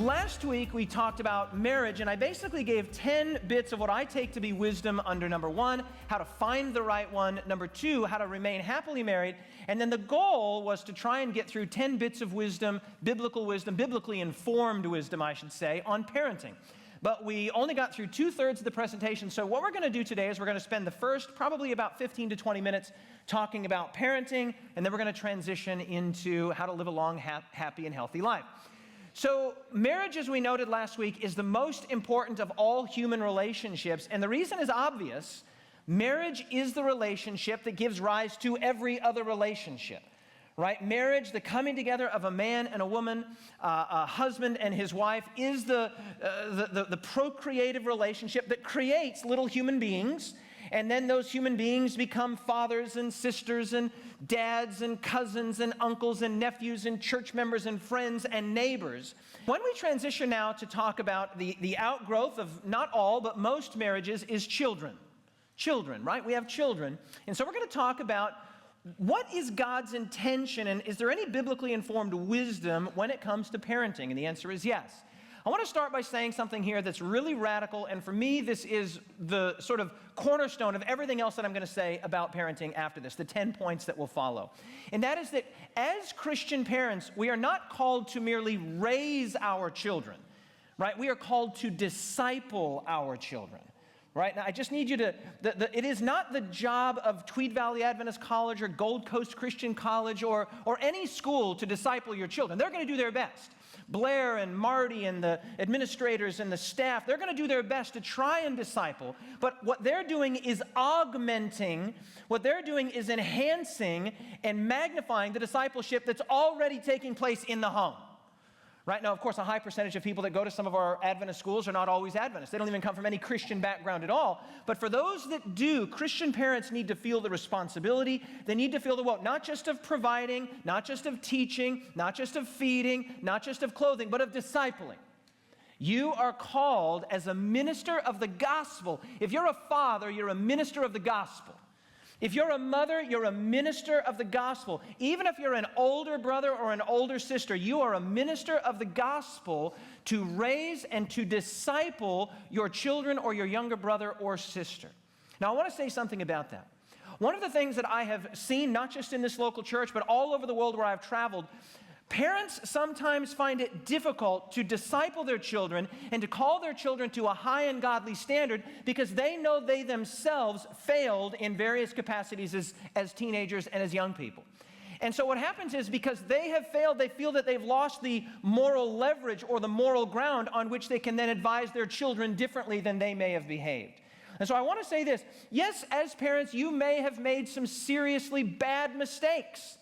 Last week we talked about marriage, and I basically gave 10 bits of what I take to be wisdom under number 1, how to find the right one, number 2, how to remain happily married, and then the goal was to try and get through 10 bits of wisdom, biblically informed wisdom, I should say, on parenting. But we only got through 2/3 of the presentation, so what we're going to do today is we're going to spend the first probably about 15 to 20 minutes talking about parenting, and then we're going to transition into how to live a long, happy, and healthy life. So marriage, as we noted last week, is the most important of all human relationships, and the reason is obvious. Marriage is the relationship that gives rise to every other relationship, right? Marriage, the coming together of a man and a woman, a husband and his wife, is the procreative relationship that creates little human beings, and then those human beings become fathers and sisters and dads and cousins and uncles and nephews and church members and friends and neighbors. When we transition now to talk about the outgrowth of not all, but most marriages is children. Children, right? We have children. And so we're going to talk about what is God's intention, and is there any biblically informed wisdom when it comes to parenting? And the answer is yes. I want to start by saying something here that's really radical, and for me, this is the sort of cornerstone of everything else that I'm going to say about parenting after this, the 10 points that will follow. And that is that as Christian parents, we are not called to merely raise our children, right? We are called to disciple our children. Right? Now, I just need you to, it is not the job of Tweed Valley Adventist College or Gold Coast Christian College or any school to disciple your children. They're going to do their best. Blair and Marty and the administrators and the staff, they're going to do their best to try and disciple. But what they're doing is augmenting, what they're doing is enhancing and magnifying the discipleship that's already taking place in the home. Right now, of course, a high percentage of people that go to some of our Adventist schools are not always Adventists. They don't even come from any Christian background at all. But for those that do, Christian parents need to feel the responsibility. They need to feel the what? Not just of providing, not just of teaching, not just of feeding, not just of clothing, but of discipling. You are called as a minister of the gospel. If you're a father, you're a minister of the gospel. If you're a mother, you're a minister of the gospel. Even if you're an older brother or an older sister, you are a minister of the gospel to raise and to disciple your children or your younger brother or sister. Now, I want to say something about that. One of the things that I have seen, not just in this local church, but all over the world where I've traveled, parents sometimes find it difficult to disciple their children and to call their children to a high and godly standard because they know they themselves failed in various capacities as teenagers and as young people. And so what happens is because they have failed, they feel that they've lost the moral leverage or the moral ground on which they can then advise their children differently than they may have behaved. And so I want to say this. Yes, as parents, you may have made some seriously bad mistakes.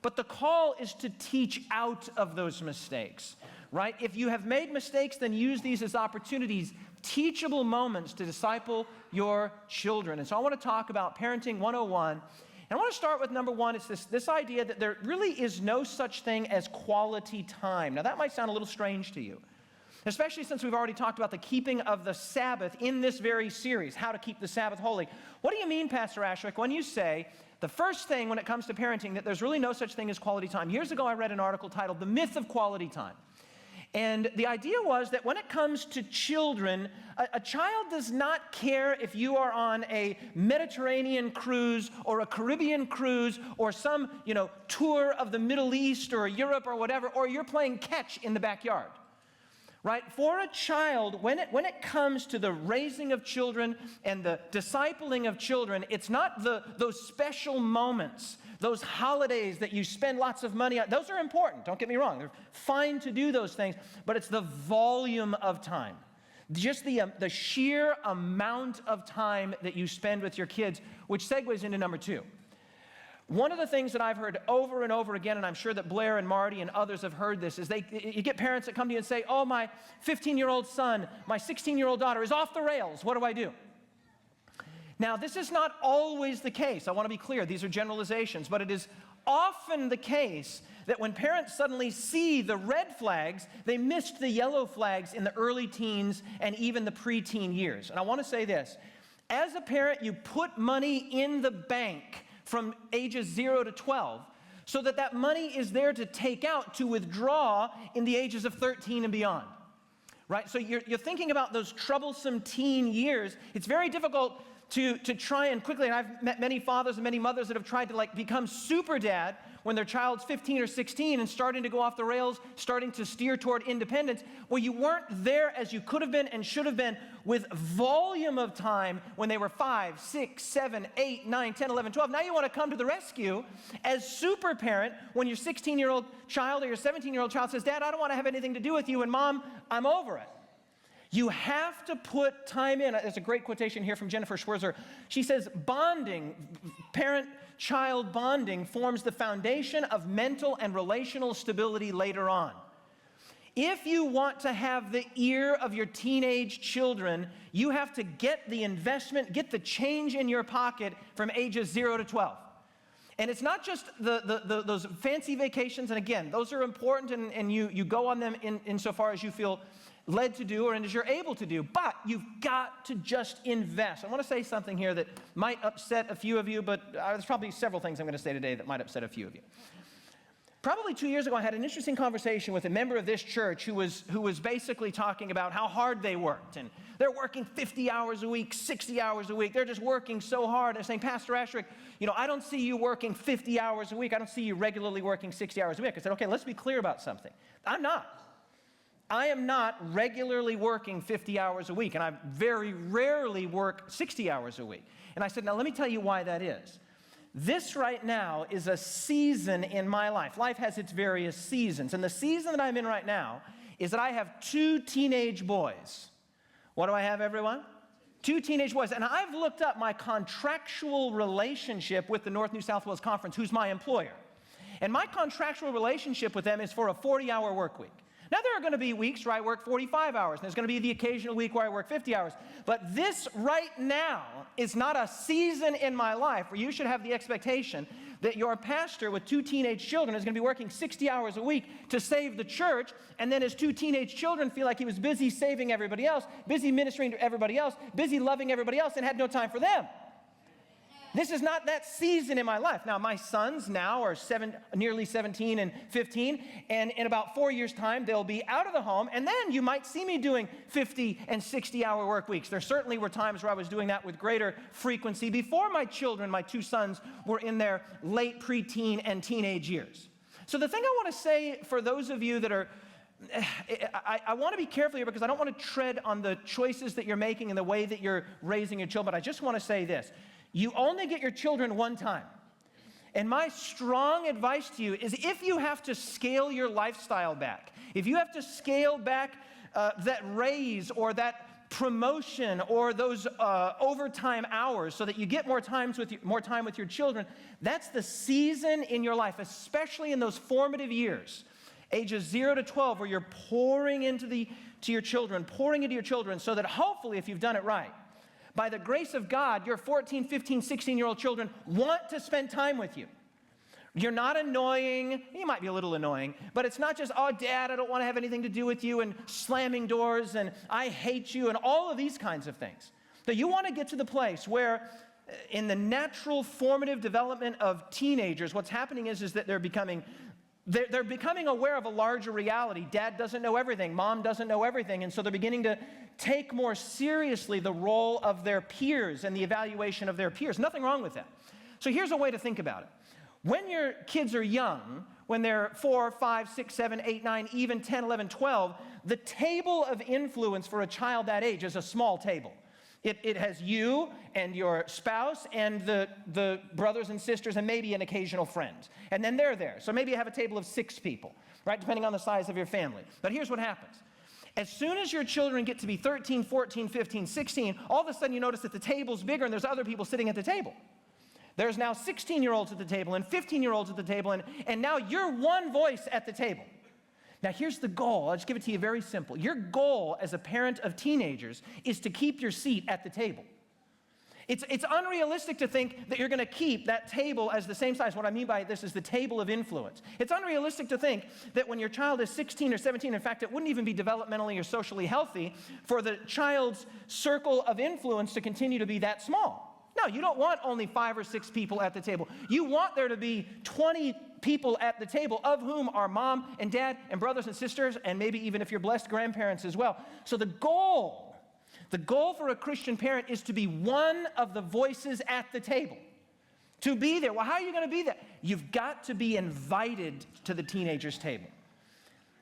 But the call is to teach out of those mistakes, right? If you have made mistakes, then use these as opportunities, teachable moments to disciple your children. And so I want to talk about Parenting 101. And I want to start with number 1. It's this idea that there really is no such thing as quality time. Now, that might sound a little strange to you, especially since we've already talked about the keeping of the Sabbath in this very series, how to keep the Sabbath holy. What do you mean, Pastor Asscherick, when you say the first thing when it comes to parenting that there's really no such thing as quality time? Years ago, I read an article titled "The Myth of Quality Time." And the idea was that when it comes to children, a child does not care if you are on a Mediterranean cruise or a Caribbean cruise or some, tour of the Middle East or Europe or whatever, or you're playing catch in the backyard. Right? For a child, when it comes to the raising of children and the discipling of children, it's not those special moments, those holidays that you spend lots of money on. Those are important, don't get me wrong. They're fine to do those things, but it's the volume of time. Just the sheer amount of time that you spend with your kids, which segues into number 2. One of the things that I've heard over and over again, and I'm sure that Blair and Marty and others have heard this, is you get parents that come to you and say, "Oh, my 15-year-old son, my 16-year-old daughter is off the rails. What do I do?" Now, this is not always the case. I want to be clear. These are generalizations, but it is often the case that when parents suddenly see the red flags, they missed the yellow flags in the early teens and even the preteen years. And I want to say this. As a parent, you put money in the bank from ages 0 to 12 so that money is there to take out, to withdraw in the ages of 13 and beyond. right? So you're thinking about those troublesome teen years. It's very difficult to try and quickly, and I've met many fathers and many mothers that have tried to become super dad when their child's 15 or 16 and starting to go off the rails, starting to steer toward independence. Well, you weren't there as you could have been and should have been with volume of time when they were 5, 6, 7, 8, 9, 10, 11, 12. Now you want to come to the rescue as super parent when your 16-year-old child or your 17-year-old child says, Dad, I don't want to have anything to do with you, and Mom, I'm over it. You have to put time in. There's a great quotation here from Jennifer Schwerzer. She says, bonding, parent-child bonding forms the foundation of mental and relational stability later on. If you want to have the ear of your teenage children, you have to get the investment, get the change in your pocket from ages 0 to 12. And it's not just those fancy vacations, and again, those are important, and you go on them insofar as you feel led to do or as you're able to do, but you've got to just invest. I want to say something here that might upset a few of you, but there's probably several things I'm going to say today that might upset a few of you. Probably 2 years ago, I had an interesting conversation with a member of this church who was basically talking about how hard they worked, and they're working 50 hours a week, 60 hours a week. They're just working so hard. They're saying, Pastor Asscherick, I don't see you working 50 hours a week. I don't see you regularly working 60 hours a week. I said, okay, let's be clear about something. I am not regularly working 50 hours a week, and I very rarely work 60 hours a week. And I said, now let me tell you why that is. This right now is a season in my life. Life has its various seasons, and the season that I'm in right now is that I have 2 teenage boys. What do I have, everyone? 2 teenage boys, and I've looked up my contractual relationship with the North New South Wales Conference, who's my employer. And my contractual relationship with them is for a 40-hour work week. Now, there are going to be weeks where I work 45 hours, and there's going to be the occasional week where I work 50 hours. But this right now is not a season in my life where you should have the expectation that your pastor with 2 teenage children is going to be working 60 hours a week to save the church, and then his 2 teenage children feel like he was busy saving everybody else, busy ministering to everybody else, busy loving everybody else, and had no time for them. This is not that season in my life. Now, my sons now are nearly 17 and 15, and in about 4 years' time, they'll be out of the home, and then you might see me doing 50 and 60-hour work weeks. There certainly were times where I was doing that with greater frequency before my children, my 2 sons, were in their late preteen and teenage years. So the thing I want to say for those of you that are I want to be careful here because I don't want to tread on the choices that you're making and the way that you're raising your children, but I just want to say this. You only get your children one time. And my strong advice to you is if you have to scale your lifestyle back, if you have to scale back that raise or that promotion or those overtime hours so that you get more time with your children, that's the season in your life, especially in those formative years, ages 0 to 12, where you're pouring into your children so that hopefully, if you've done it right, by the grace of God, your 14, 15, 16-year-old children want to spend time with you. You're not annoying. You might be a little annoying, but it's not just, oh, Dad, I don't want to have anything to do with you, and slamming doors, and I hate you, and all of these kinds of things. So you want to get to the place where in the natural formative development of teenagers, what's happening is that they're becoming aware of a larger reality. Dad doesn't know everything. Mom doesn't know everything. And so they're beginning to take more seriously the role of their peers and the evaluation of their peers. Nothing wrong with that. So here's a way to think about it. When your kids are young, when they're 4, 5, 6, 7, 8, 9, even 10, 11, 12, the table of influence for a child that age is a small table. It has you and your spouse and the brothers and sisters and maybe an occasional friend. And then they're there. So maybe you have a table of 6 people, right, depending on the size of your family. But here's what happens. As soon as your children get to be 13, 14, 15, 16, all of a sudden you notice that the table's bigger and there's other people sitting at the table. There's now 16-year-olds at the table and 15-year-olds at the table, and now you're one voice at the table. Now, here's the goal. I'll just give it to you very simple. Your goal as a parent of teenagers is to keep your seat at the table. It's unrealistic to think that you're going to keep that table as the same size. What I mean by this is the table of influence. It's unrealistic to think that when your child is 16 or 17, in fact, it wouldn't even be developmentally or socially healthy for the child's circle of influence to continue to be that small. No, you don't want only 5 or 6 people at the table. You want there to be 20 people at the table, of whom are mom and dad and brothers and sisters, and maybe even if you're blessed, grandparents as well. So the goal for a Christian parent is to be one of the voices at the table. To be there. Well, how are you going to be there? You've got to be invited to the teenager's table.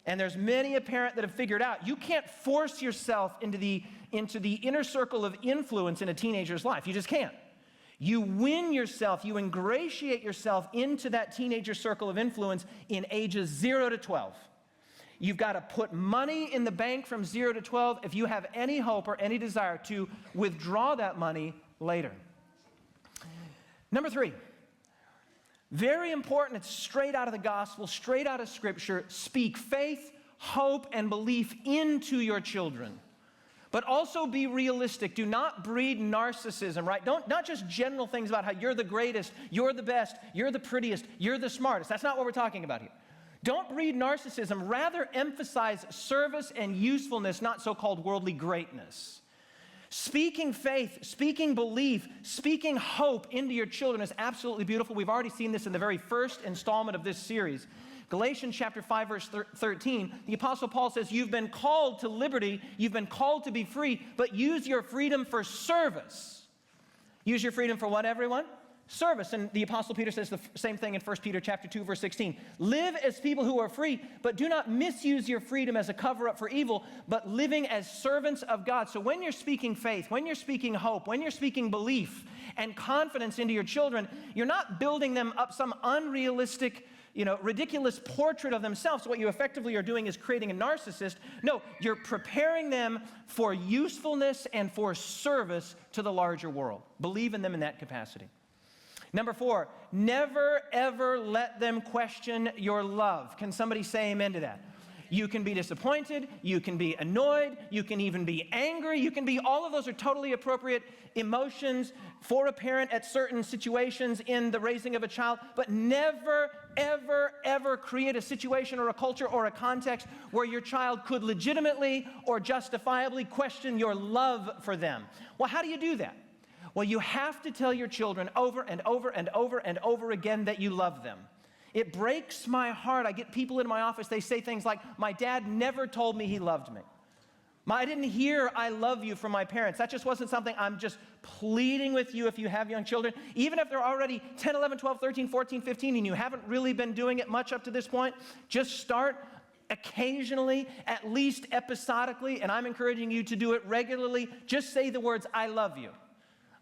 And there's many a parent that have figured out you can't force yourself into the inner circle of influence in a teenager's life. You just can't. You win yourself, you ingratiate yourself into that teenager circle of influence in ages 0 to 12. You've got to put money in the bank from 0 to 12 if you have any hope or any desire to withdraw that money later. Number 3, very important, it's straight out of the gospel, straight out of Scripture. Speak faith, hope, and belief into your children. But also be realistic. Do not breed narcissism, right? Not just general things about how you're the greatest, you're the best, you're the prettiest, you're the smartest. That's not what we're talking about here. Don't breed narcissism. Rather emphasize service and usefulness, not so-called worldly greatness. Speaking faith, speaking belief, speaking hope into your children is absolutely beautiful. We've already seen this in the very first installment of this series. Galatians chapter 5, verse 13, the Apostle Paul says, you've been called to liberty, you've been called to be free, but use your freedom for service. Use your freedom for what, everyone? Service. And the Apostle Peter says the same thing in 1 Peter chapter 2, verse 16. Live as people who are free, but do not misuse your freedom as a cover-up for evil, but living as servants of God. So when you're speaking faith, when you're speaking hope, when you're speaking belief and confidence into your children, you're not building them up some unrealistic, ridiculous portrait of themselves. So what you effectively are doing is creating a narcissist. No, you're preparing them for usefulness and for service to the larger world. Believe in them in that capacity. Number 4, never ever let them question your love. Can somebody say amen to that? You can be disappointed, you can be annoyed, you can even be angry, all of those are totally appropriate emotions for a parent at certain situations in the raising of a child, but never, ever, ever create a situation or a culture or a context where your child could legitimately or justifiably question your love for them. Well, how do you do that? Well, you have to tell your children over and over and over and over again that you love them. It breaks my heart. I get people in my office, they say things like, my dad never told me he loved me. I didn't hear I love you from my parents. That just wasn't something. I'm just pleading with you if you have young children, even if they're already 10, 11, 12, 13, 14, 15, and you haven't really been doing it much up to this point, just start occasionally, at least episodically, and I'm encouraging you to do it regularly. Just say the words, I love you.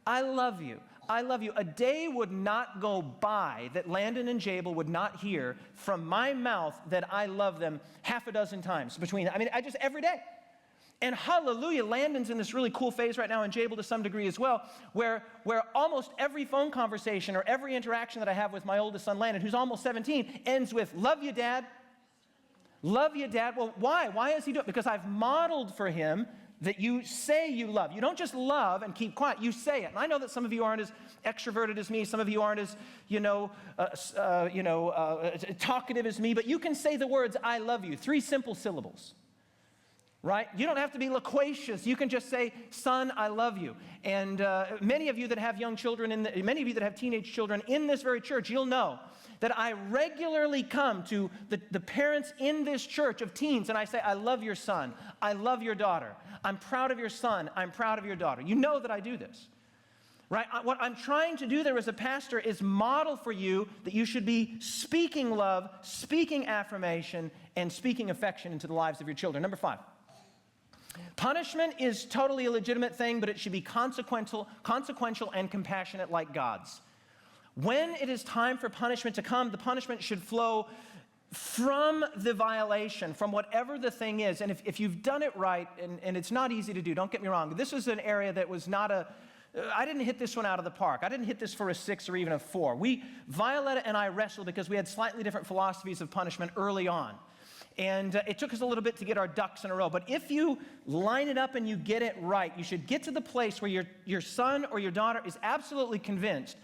I love you. I love you. A day would not go by that Landon and Jabel would not hear from my mouth that I love them half a dozen times between, every day. And hallelujah, Landon's in this really cool phase right now, and Jabel to some degree as well, where almost every phone conversation or every interaction that I have with my oldest son, Landon, who's almost 17, ends with, love you, Dad. Love you, Dad. Well, why? Why is he doing it? Because I've modeled for him that you say you love. You don't just love and keep quiet. You say it. And I know that some of you aren't as extroverted as me. Some of you aren't as, talkative as me. But you can say the words, I love you. 3 simple syllables. Right? You don't have to be loquacious. You can just say, son, I love you. And many of you that have young children, many of you that have teenage children in this very church, you'll know that I regularly come to the parents in this church of teens, and I say, I love your son. I love your daughter. I'm proud of your son. I'm proud of your daughter. You know that I do this. Right? What I'm trying to do there as a pastor is model for you that you should be speaking love, speaking affirmation, and speaking affection into the lives of your children. Number 5. Punishment is totally a legitimate thing, but it should be consequential and compassionate like God's. When it is time for punishment to come, the punishment should flow from the violation, from whatever the thing is. And if you've done it right, and it's not easy to do, don't get me wrong, this is an area that was not I didn't hit this one out of the park. I didn't hit this for a 6 or even a 4. Violetta and I wrestled because we had slightly different philosophies of punishment early on. And it took us a little bit to get our ducks in a row. But if you line it up and you get it right, you should get to the place where your son or your daughter is absolutely convinced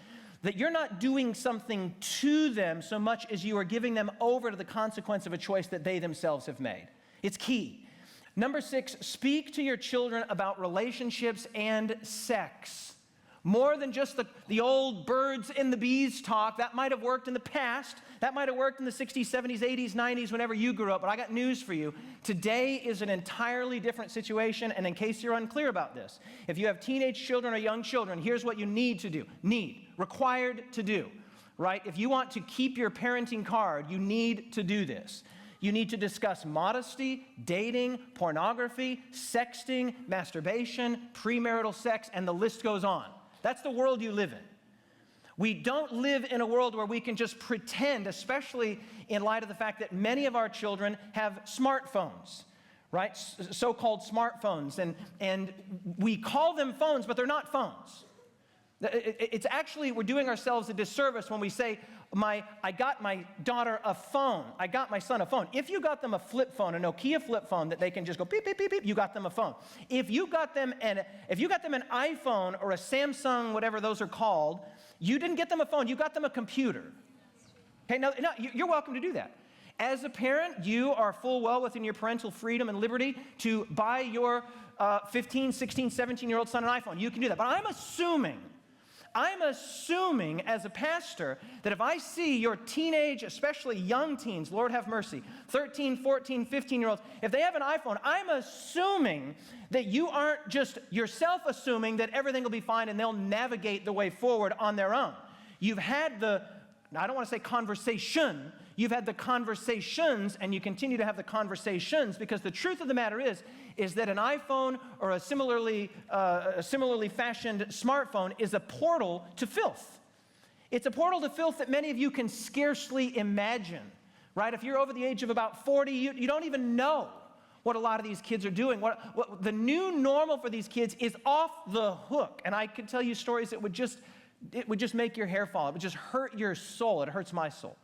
that you're not doing something to them so much as you are giving them over to the consequence of a choice that they themselves have made. It's key. Number 6, speak to your children about relationships and sex. More than just the old birds and the bees talk. That might have worked in the past. That might have worked in the 60s, 70s, 80s, 90s, whenever you grew up. But I got news for you. Today is an entirely different situation. And in case you're unclear about this, if you have teenage children or young children, here's what you need to do. Required to do, right? If you want to keep your parenting card, you need to do this. You need to discuss modesty, dating, pornography, sexting, masturbation, premarital sex, and the list goes on. That's the world you live in. We don't live in a world where we can just pretend, especially in light of the fact that many of our children have smartphones, right? So-called smartphones. And we call them phones, but they're not phones. It's actually, we're doing ourselves a disservice when we say, I got my daughter a phone. I got my son a phone. If you got them a flip phone, a Nokia flip phone that they can just go beep, beep, beep, beep, you got them a phone. If you got them an iPhone or a Samsung, whatever those are called, you didn't get them a phone, you got them a computer. Okay, no, you're welcome to do that. As a parent, you are full well within your parental freedom and liberty to buy your 15, 16, 17-year-old son an iPhone. You can do that. But I'm assuming as a pastor that if I see your teenage, especially young teens, Lord have mercy, 13, 14, 15-year-olds, if they have an iPhone, I'm assuming that you aren't just yourself assuming that everything will be fine and they'll navigate the way forward on their own. You've had I don't want to say conversation, you've had the conversations and you continue to have the conversations, because the truth of the matter is that an iPhone or a similarly fashioned smartphone is a portal to filth. It's a portal to filth that many of you can scarcely imagine, right? If you're over the age of about 40, you don't even know what a lot of these kids are doing. What the new normal for these kids is off the hook. And I could tell you stories that would just make your hair fall. It would just hurt your soul. It hurts my soul.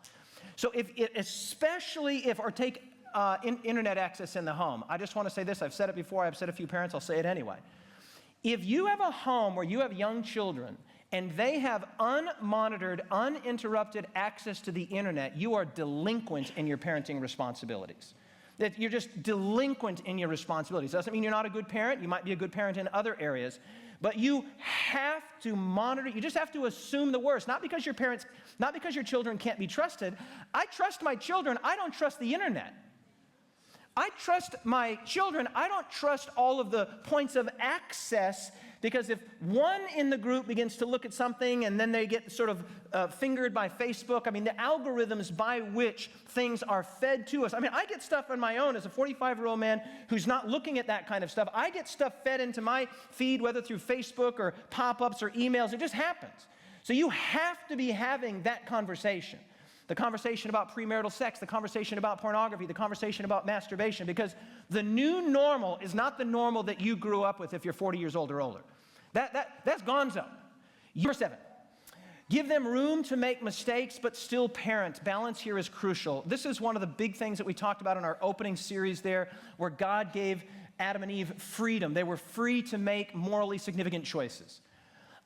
So especially if take internet access in the home. I just want to say this. I've said it before. I've said a few parents. I'll say it anyway. If you have a home where you have young children and they have unmonitored, uninterrupted access to the internet, you are delinquent in your parenting responsibilities. That you're just delinquent in your responsibilities. Doesn't mean you're not a good parent. You might be a good parent in other areas. But you have to monitor. You just have to assume the worst. Not because your children can't be trusted. I trust my children. I don't trust the internet. I trust my children. I don't trust all of the points of access, because if one in the group begins to look at something and then they get sort of fingered by Facebook, I mean, the algorithms by which things are fed to us. I mean, I get stuff on my own as a 45-year-old man who's not looking at that kind of stuff. I get stuff fed into my feed, whether through Facebook or pop-ups or emails. It just happens. So you have to be having that conversation. The conversation about premarital sex, the conversation about pornography, the conversation about masturbation, because the new normal is not the normal that you grew up with if you're 40 years old or older. That's gonzo. Number 7, give them room to make mistakes, but still parent. Balance here is crucial. This is one of the big things that we talked about in our opening series there, where God gave Adam and Eve freedom. They were free to make morally significant choices.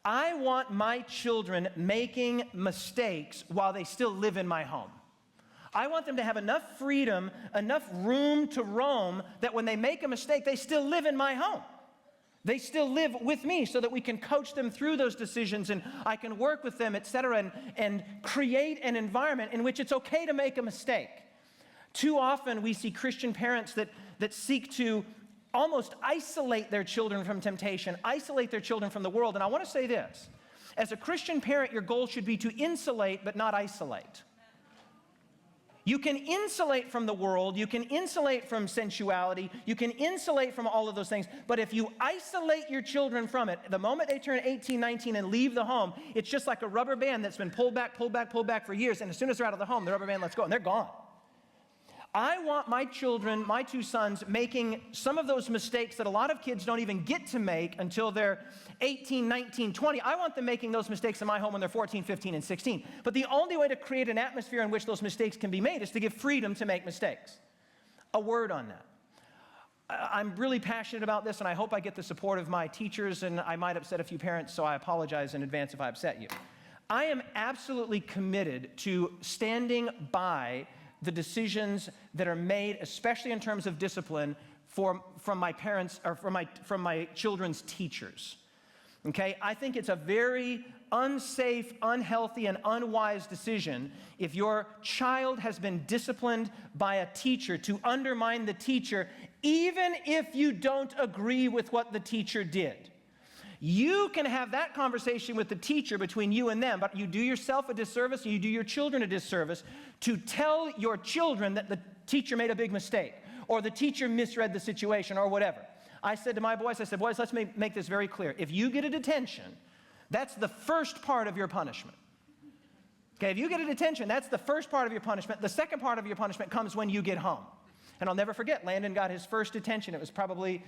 I want my children making mistakes while they still live in my home. I want them to have enough freedom, enough room to roam, that when they make a mistake, they still live in my home. They still live with me, so that we can coach them through those decisions and I can work with them, etc., and create an environment in which it's okay to make a mistake. Too often we see Christian parents that seek to almost isolate their children from temptation, isolate their children from the world. And I want to say this. As a Christian parent, your goal should be to insulate but not isolate. You can insulate from the world, you can insulate from sensuality, you can insulate from all of those things, but if you isolate your children from it, the moment they turn 18, 19 and leave the home, it's just like a rubber band that's been pulled back for years, and as soon as they're out of the home, the rubber band lets go and they're gone. I want my children, my 2 sons, making some of those mistakes that a lot of kids don't even get to make until they're 18, 19, 20. I want them making those mistakes in my home when they're 14, 15, and 16. But the only way to create an atmosphere in which those mistakes can be made is to give freedom to make mistakes. A word on that. I'm really passionate about this, and I hope I get the support of my teachers, and I might upset a few parents, so I apologize in advance if I upset you. I am absolutely committed to standing by the decisions that are made, especially in terms of discipline, from my parents or from my children's teachers. Okay, I think it's a very unsafe, unhealthy, and unwise decision if your child has been disciplined by a teacher to undermine the teacher, even if you don't agree with what the teacher did. You can have that conversation with the teacher between you and them, but you do yourself a disservice and you do your children a disservice to tell your children that the teacher made a big mistake or the teacher misread the situation or whatever. I said to my boys, boys, let's make this very clear. If you get a detention, that's the first part of your punishment. Okay, if you get a detention, that's the first part of your punishment. The second part of your punishment comes when you get home. And I'll never forget, Landon got his first detention. It was probably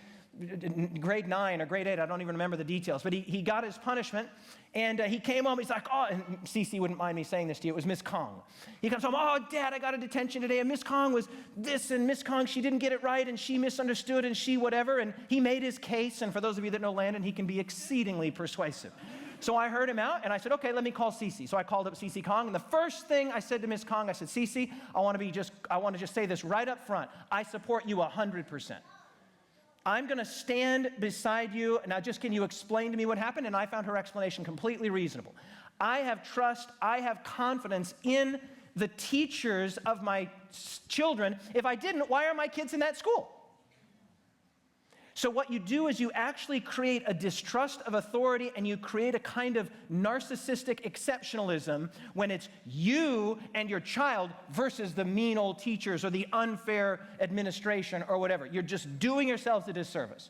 grade 9 or grade 8. I don't even remember the details. But he got his punishment, and he came home. He's like, oh, and Cece wouldn't mind me saying this to you. It was Miss Kong. He comes home, oh, Dad, I got a detention today, and Miss Kong was this, and Miss Kong, she didn't get it right, and she misunderstood, and she whatever. And he made his case, and for those of you that know Landon, he can be exceedingly persuasive. So I heard him out, and I said, okay, let me call Cece. So I called up Cece Kong, and the first thing I said to Miss Kong, I said, Cece, I want to just say this right up front. I support you 100%. I'm going to stand beside you. Now, just can you explain to me what happened? And I found her explanation completely reasonable. I have trust, I have confidence in the teachers of my children. If I didn't, why are my kids in that school? So what you do is you actually create a distrust of authority, and you create a kind of narcissistic exceptionalism when it's you and your child versus the mean old teachers or the unfair administration or whatever. You're just doing yourselves a disservice.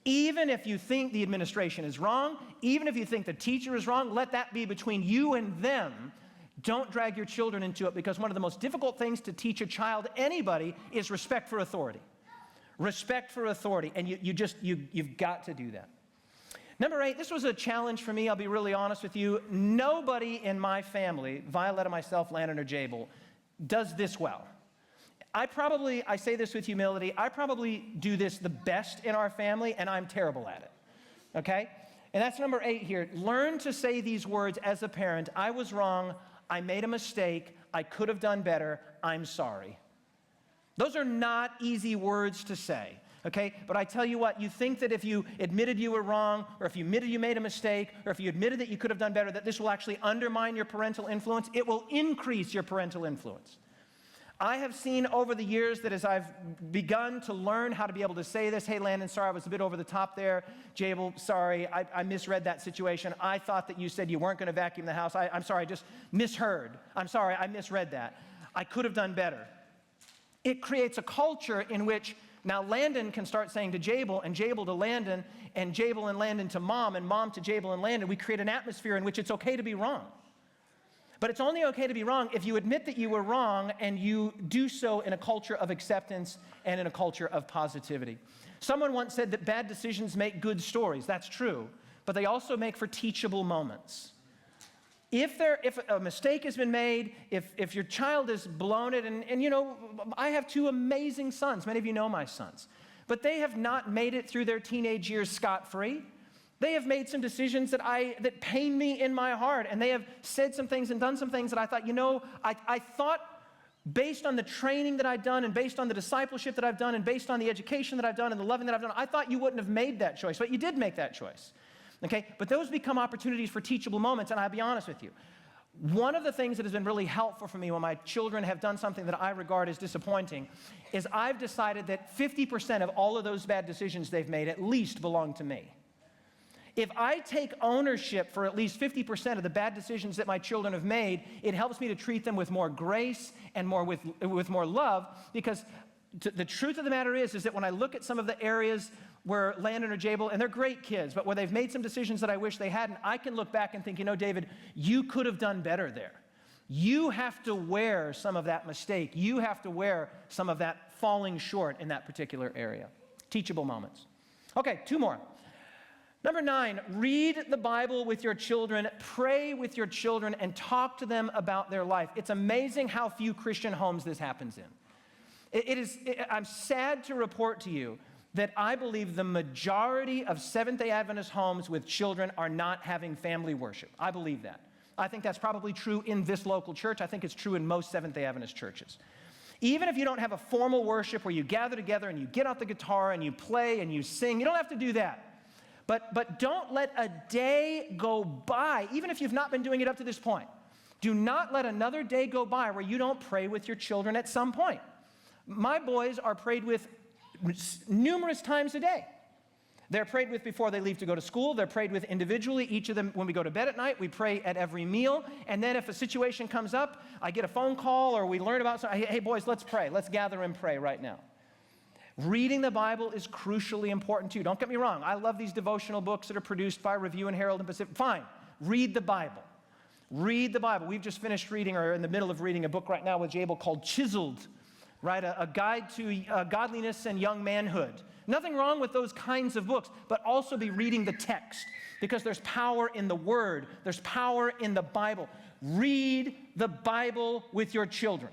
Even if you think the administration is wrong, even if you think the teacher is wrong, let that be between you and them. Don't drag your children into it, because one of the most difficult things to teach a child, anybody, is respect for authority. Respect for authority, and you've got to do that. Number 8, this was a challenge for me, I'll be really honest with you. Nobody in my family, Violetta, myself, Landon, or Jabel, does this well. I say this with humility, I probably do this the best in our family, and I'm terrible at it, okay? And that's number 8 here. Learn to say these words as a parent. I was wrong, I made a mistake, I could have done better, I'm sorry. Those are not easy words to say, okay? But I tell you what, you think that if you admitted you were wrong, or if you admitted you made a mistake, or if you admitted that you could have done better, that this will actually undermine your parental influence. It will increase your parental influence. I have seen over the years that as I've begun to learn how to be able to say this, hey, Landon, sorry, I was a bit over the top there. Jabel, sorry, I misread that situation. I thought that you said you weren't going to vacuum the house. I'm sorry, I just misheard. I'm sorry, I misread that. I could have done better. It creates a culture in which now Landon can start saying to Jabel, and Jabel to Landon, and Jabel and Landon to Mom, and Mom to Jabel and Landon. We create an atmosphere in which it's okay to be wrong. But it's only okay to be wrong if you admit that you were wrong, and you do so in a culture of acceptance and in a culture of positivity. Someone once said that bad decisions make good stories. That's true, but they also make for teachable moments. If a mistake has been made, if your child has blown it, and you know, I have 2 amazing sons. Many of you know my sons. But they have not made it through their teenage years scot-free. They have made some decisions that pain me in my heart, and they have said some things and done some things that I thought, you know, I thought based on the training that I've done and based on the discipleship that I've done and based on the education that I've done and the loving that I've done, I thought you wouldn't have made that choice, but you did make that choice. Okay, but those become opportunities for teachable moments, and I'll be honest with you. One of the things that has been really helpful for me when my children have done something that I regard as disappointing is I've decided that 50% of all of those bad decisions they've made at least belong to me. If I take ownership for at least 50% of the bad decisions that my children have made, it helps me to treat them with more grace and with more love, because the truth of the matter is that when I look at some of the areas where Landon or Jabel, and they're great kids, but where they've made some decisions that I wish they hadn't, I can look back and think, you know, David, you could have done better there. You have to wear some of that mistake. You have to wear some of that falling short in that particular area. Teachable moments. Okay, 2 more. Number 9, read the Bible with your children, pray with your children, and talk to them about their life. It's amazing how few Christian homes this happens in. I'm sad to report to you that I believe the majority of Seventh-day Adventist homes with children are not having family worship. I believe that. I think that's probably true in this local church. I think it's true in most Seventh-day Adventist churches. Even if you don't have a formal worship where you gather together and you get out the guitar and you play and you sing, you don't have to do that. But don't let a day go by, even if you've not been doing it up to this point. Do not let another day go by where you don't pray with your children at some point. My boys are prayed with numerous times a day. They're prayed with before they leave to go to school. They're prayed with individually. Each of them, when we go to bed at night, we pray at every meal. And then if a situation comes up, I get a phone call or we learn about something. Hey, boys, let's pray. Let's gather and pray right now. Reading the Bible is crucially important too. Don't get me wrong. I love these devotional books that are produced by Review and Herald and Pacific. Fine. Read the Bible. Read the Bible. We've just finished reading, or in the middle of reading, a book right now with Jabel called Chiseled, right? A guide to godliness and young manhood. Nothing wrong with those kinds of books, but also be reading the text, because there's power in the Word. There's power in the Bible. Read the Bible with your children.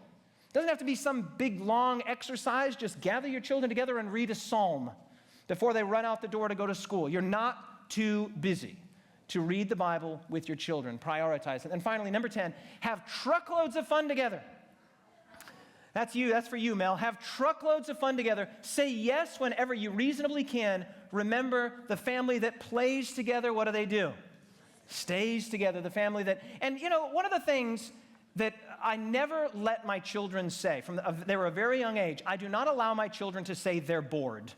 It doesn't have to be some big, long exercise. Just gather your children together and read a psalm before they run out the door to go to school. You're not too busy to read the Bible with your children. Prioritize it. And finally, number 10, have truckloads of fun together. That's you. That's for you, Mel. Have truckloads of fun together. Say yes whenever you reasonably can. Remember, the family that plays together, what do? Stays together. The family that, and you know, one of the things that I never let my children say, they were a very young age, I do not allow my children to say they're bored.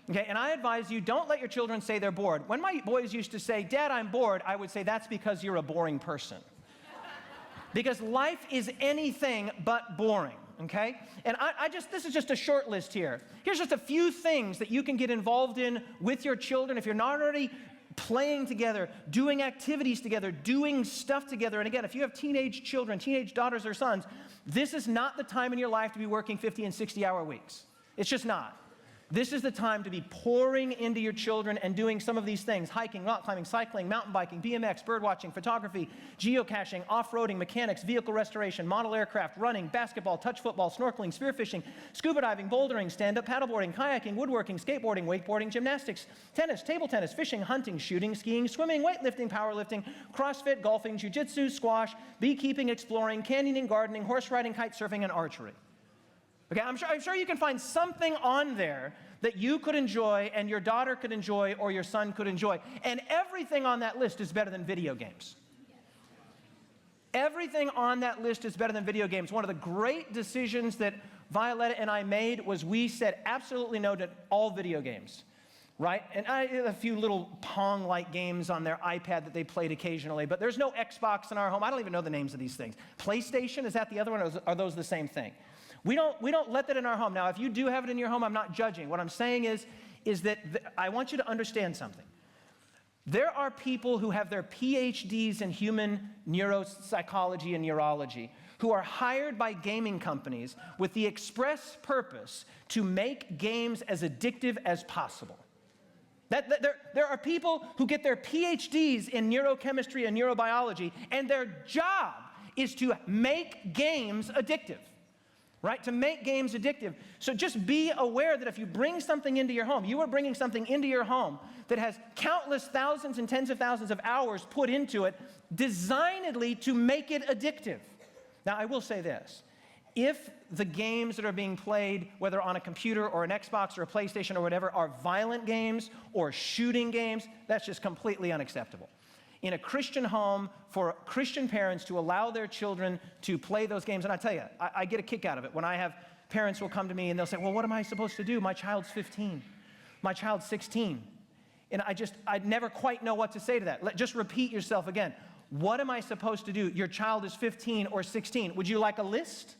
Okay, and I advise you, don't let your children say they're bored. When my boys used to say, Dad, I'm bored, I would say, that's because you're a boring person. Because life is anything but boring, okay? And this is just a short list here. Here's just a few things that you can get involved in with your children if you're not already playing together, doing activities together, doing stuff together. And again, if you have teenage children, teenage daughters or sons, this is not the time in your life to be working 50 and 60-hour weeks. It's just not. This is the time to be pouring into your children and doing some of these things: hiking, rock climbing, cycling, mountain biking, BMX, bird watching, photography, geocaching, off-roading, mechanics, vehicle restoration, model aircraft, running, basketball, touch football, snorkeling, spearfishing, scuba diving, bouldering, stand-up paddleboarding, kayaking, woodworking, skateboarding, wakeboarding, gymnastics, tennis, table tennis, fishing, hunting, shooting, skiing, swimming, weightlifting, powerlifting, CrossFit, golfing, jiu-jitsu, squash, beekeeping, exploring, canyoning, gardening, horse riding, kite surfing, and archery. Okay, I'm sure you can find something on there that you could enjoy and your daughter could enjoy or your son could enjoy. And everything on that list is better than video games. Everything on that list is better than video games. One of the great decisions that Violetta and I made was we said absolutely no to all video games, right? And a few little Pong-like games on their iPad that they played occasionally, but there's no Xbox in our home. I don't even know the names of these things. PlayStation, is that the other one, or are those the same thing? We don't let that in our home. Now, if you do have it in your home, I'm not judging. What I'm saying is that I want you to understand something. There are people who have their PhDs in human neuropsychology and neurology who are hired by gaming companies with the express purpose to make games as addictive as possible. There are people who get their PhDs in neurochemistry and neurobiology, and their job is to make games addictive. Right? To make games addictive. So just be aware that if you bring something into your home, you are bringing something into your home that has countless thousands and tens of thousands of hours put into it, designedly to make it addictive. Now, I will say this. If the games that are being played, whether on a computer or an Xbox or a PlayStation or whatever, are violent games or shooting games, that's just completely unacceptable. In a Christian home, for Christian parents to allow their children to play those games, and I tell you, I get a kick out of it when I have parents will come to me and they'll say, well, what am I supposed to do? My child's 15. My child's 16. And I never quite know what to say to that. Just repeat yourself again. What am I supposed to do? Your child is 15 or 16. Would you like a list?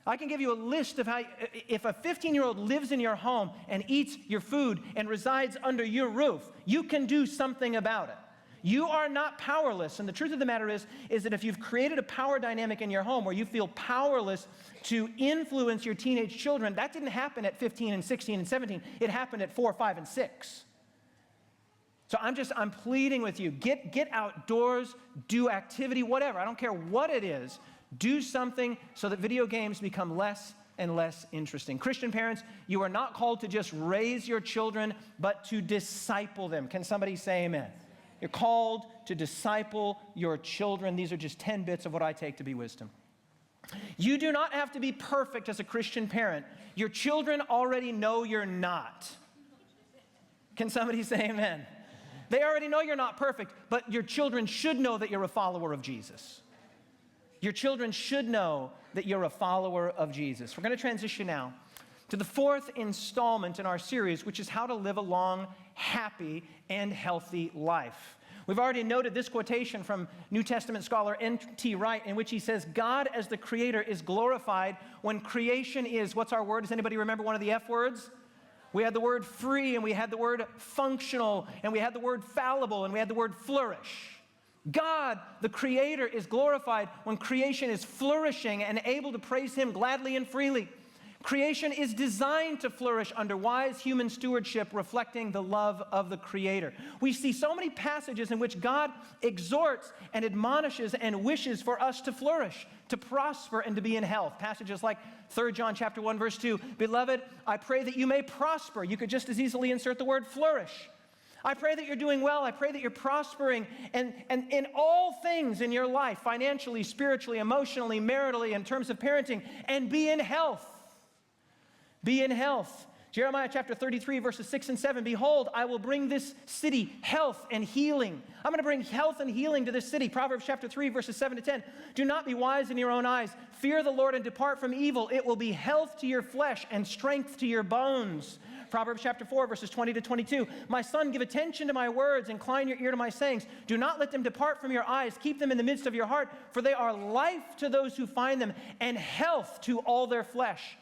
I can give you a list of how, if a 15-year-old lives in your home and eats your food and resides under your roof, you can do something about it. You are not powerless, and the truth of the matter is that if you've created a power dynamic in your home where you feel powerless to influence your teenage children, that didn't happen at 15 and 16 and 17. It happened at 4, 5, and 6. So I'm pleading with you, get outdoors, do activity, whatever. I don't care what it is. Do something so that video games become less and less interesting. Christian parents, you are not called to just raise your children, but to disciple them. Can somebody say amen? You're called to disciple your children. These are just 10 bits of what I take to be wisdom. You do not have to be perfect as a Christian parent. Your children already know you're not. Can somebody say amen? They already know you're not perfect, but your children should know that you're a follower of Jesus. Your children should know that you're a follower of Jesus. We're going to transition now to the fourth installment in our series, which is how to live a long, happy, and healthy life. We've already noted this quotation from New Testament scholar N.T. Wright, in which he says, God as the creator is glorified when creation is, what's our word? Does anybody remember one of the F words? We had the word free, and we had the word functional, and we had the word fallible, and we had the word flourish. God, the creator, is glorified when creation is flourishing and able to praise him gladly and freely. Creation is designed to flourish under wise human stewardship, reflecting the love of the Creator. We see so many passages in which God exhorts and admonishes and wishes for us to flourish, to prosper, and to be in health. Passages like 3 John chapter 1, verse 2, Beloved, I pray that you may prosper. You could just as easily insert the word flourish. I pray that you're doing well. I pray that you're prospering and in all things in your life, financially, spiritually, emotionally, maritally, in terms of parenting, and be in health. Be in health. Jeremiah chapter 33, verses 6 and 7. Behold, I will bring this city health and healing. I'm going to bring health and healing to this city. Proverbs chapter 3, verses 7 to 10. Do not be wise in your own eyes. Fear the Lord and depart from evil. It will be health to your flesh and strength to your bones. Proverbs chapter 4, verses 20 to 22. My son, give attention to my words. Incline your ear to my sayings. Do not let them depart from your eyes. Keep them in the midst of your heart, for they are life to those who find them and health to all their flesh.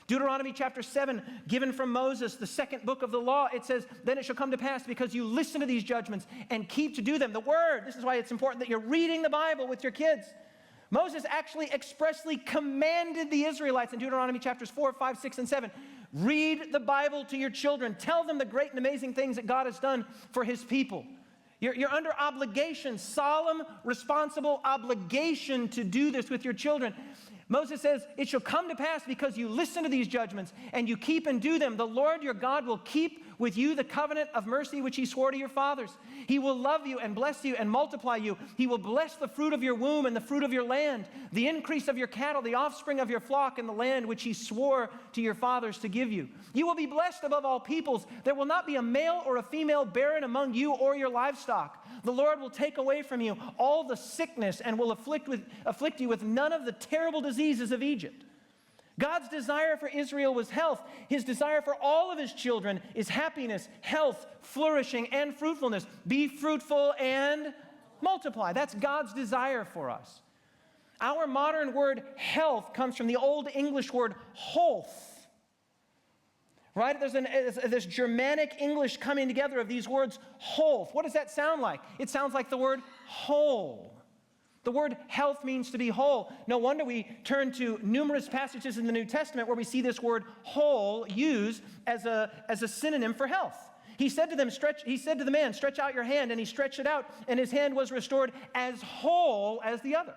Deuteronomy chapter 7, given from Moses, the second book of the law, it says, Then it shall come to pass because you listen to these judgments and keep to do them. The word, this is why it's important that you're reading the Bible with your kids. Moses actually expressly commanded the Israelites in Deuteronomy chapters 4, 5, 6, and 7. Read the Bible to your children. Tell them the great and amazing things that God has done for his people. You're under obligation, solemn, responsible obligation to do this with your children. Moses says, it shall come to pass because you listen to these judgments and you keep and do them. The Lord your God will keep with you the covenant of mercy which he swore to your fathers. He will love you and bless you and multiply you. He will bless the fruit of your womb and the fruit of your land, the increase of your cattle, the offspring of your flock in the land which he swore to your fathers to give you. You will be blessed above all peoples. There will not be a male or a female barren among you or your livestock. The Lord will take away from you all the sickness and will afflict you with none of the terrible diseases of Egypt. God's desire for Israel was health. His desire for all of his children is happiness, health, flourishing, and fruitfulness. Be fruitful and multiply. That's God's desire for us. Our modern word health comes from the Old English word health. Right? There's this Germanic English coming together of these words health. What does that sound like? It sounds like the word whole. The word health means to be whole. No wonder we turn to numerous passages in the New Testament where we see this word whole used as a synonym for health. He said to the man, stretch out your hand, and he stretched it out, and his hand was restored as whole as the other,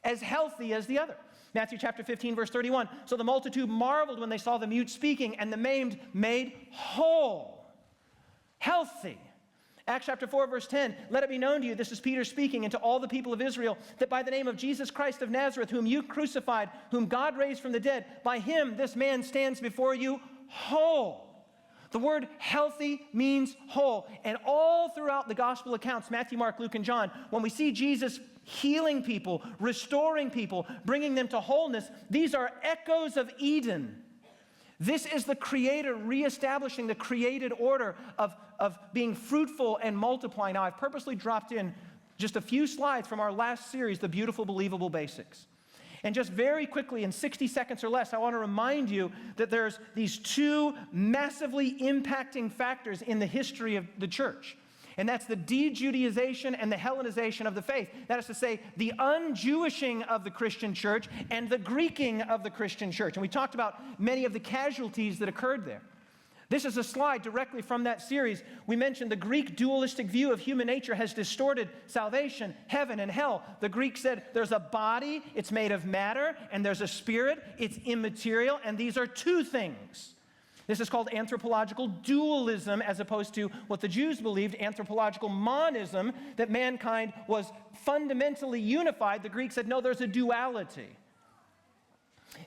as healthy as the other. Matthew chapter 15, verse 31. So the multitude marveled when they saw the mute speaking and the maimed made whole, healthy. Acts chapter 4, verse 10, let it be known to you, this is Peter speaking, and to all the people of Israel, that by the name of Jesus Christ of Nazareth, whom you crucified, whom God raised from the dead, by him this man stands before you whole. The word healthy means whole. And all throughout the gospel accounts, Matthew, Mark, Luke, and John, when we see Jesus healing people, restoring people, bringing them to wholeness, these are echoes of Eden. This is the Creator reestablishing the created order of being fruitful and multiplying. Now, I've purposely dropped in just a few slides from our last series, The Beautiful, Believable Basics. And just very quickly, in 60 seconds or less, I want to remind you that there's these two massively impacting factors in the history of the church. And that's the de-Judaization and the Hellenization of the faith. That is to say, the un-Jewishing of the Christian church and the Greeking of the Christian church. And we talked about many of the casualties that occurred there. This is a slide directly from that series. We mentioned the Greek dualistic view of human nature has distorted salvation, heaven, and hell. The Greek said there's a body, it's made of matter, and there's a spirit, it's immaterial, and these are two things. This is called anthropological dualism, as opposed to what the Jews believed, anthropological monism, that mankind was fundamentally unified. The Greeks said, no, there's a duality.